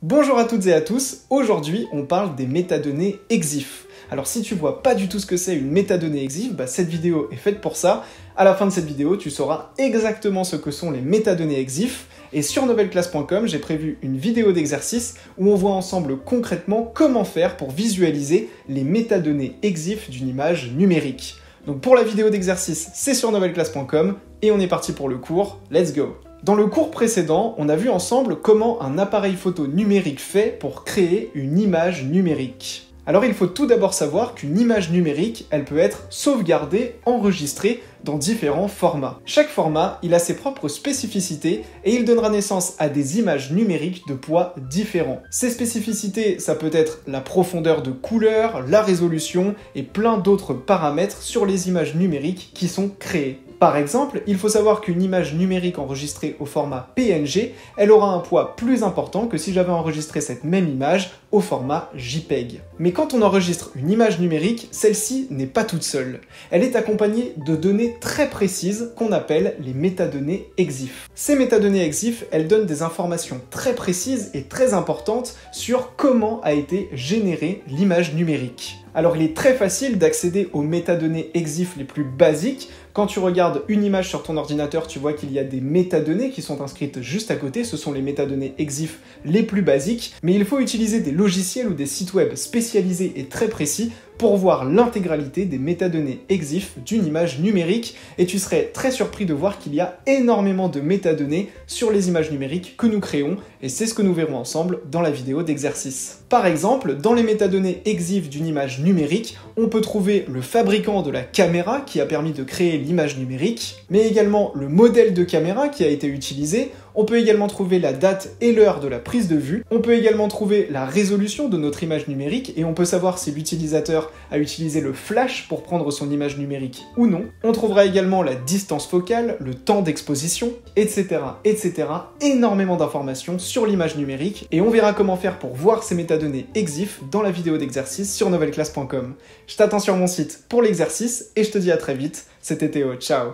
Bonjour à toutes et à tous, aujourd'hui on parle des métadonnées EXIF. Alors si tu vois pas du tout ce que c'est une métadonnée EXIF, cette vidéo est faite pour ça. À la fin de cette vidéo, tu sauras exactement ce que sont les métadonnées EXIF. Et sur novelleclasse.com, j'ai prévu une vidéo d'exercice où on voit ensemble concrètement comment faire pour visualiser les métadonnées EXIF d'une image numérique. Donc pour la vidéo d'exercice, c'est sur novelleclasse.com et on est parti pour le cours. Let's go! Dans le cours précédent, on a vu ensemble comment un appareil photo numérique fait pour créer une image numérique. Alors il faut tout d'abord savoir qu'une image numérique, elle peut être sauvegardée, enregistrée dans différents formats. Chaque format, il a ses propres spécificités et il donnera naissance à des images numériques de poids différents. Ces spécificités, ça peut être la profondeur de couleur, la résolution et plein d'autres paramètres sur les images numériques qui sont créées. Par exemple, il faut savoir qu'une image numérique enregistrée au format PNG, elle aura un poids plus important que si j'avais enregistré cette même image au format JPEG. Mais quand on enregistre une image numérique, celle-ci n'est pas toute seule. Elle est accompagnée de données très précises qu'on appelle les métadonnées EXIF. Ces métadonnées EXIF, elles donnent des informations très précises et très importantes sur comment a été générée l'image numérique. Alors il est très facile d'accéder aux métadonnées EXIF les plus basiques. Quand tu regardes une image sur ton ordinateur, tu vois qu'il y a des métadonnées qui sont inscrites juste à côté, ce sont les métadonnées EXIF les plus basiques, mais il faut utiliser des logiciels ou des sites web spécialisés et très précis pour voir l'intégralité des métadonnées EXIF d'une image numérique, et tu serais très surpris de voir qu'il y a énormément de métadonnées sur les images numériques que nous créons, et c'est ce que nous verrons ensemble dans la vidéo d'exercice. Par exemple, dans les métadonnées EXIF d'une image numérique, on peut trouver le fabricant de la caméra qui a permis de créer l'image numérique, mais également le modèle de caméra qui a été utilisé. On peut également trouver la date et l'heure de la prise de vue. On peut également trouver la résolution de notre image numérique et on peut savoir si l'utilisateur a utilisé le flash pour prendre son image numérique ou non. On trouvera également la distance focale, le temps d'exposition, etc., etc. Énormément d'informations sur l'image numérique et on verra comment faire pour voir ces métadonnées EXIF dans la vidéo d'exercice sur novelleclasse.com. Je t'attends sur mon site pour l'exercice et je te dis à très vite. C'était Théo, ciao!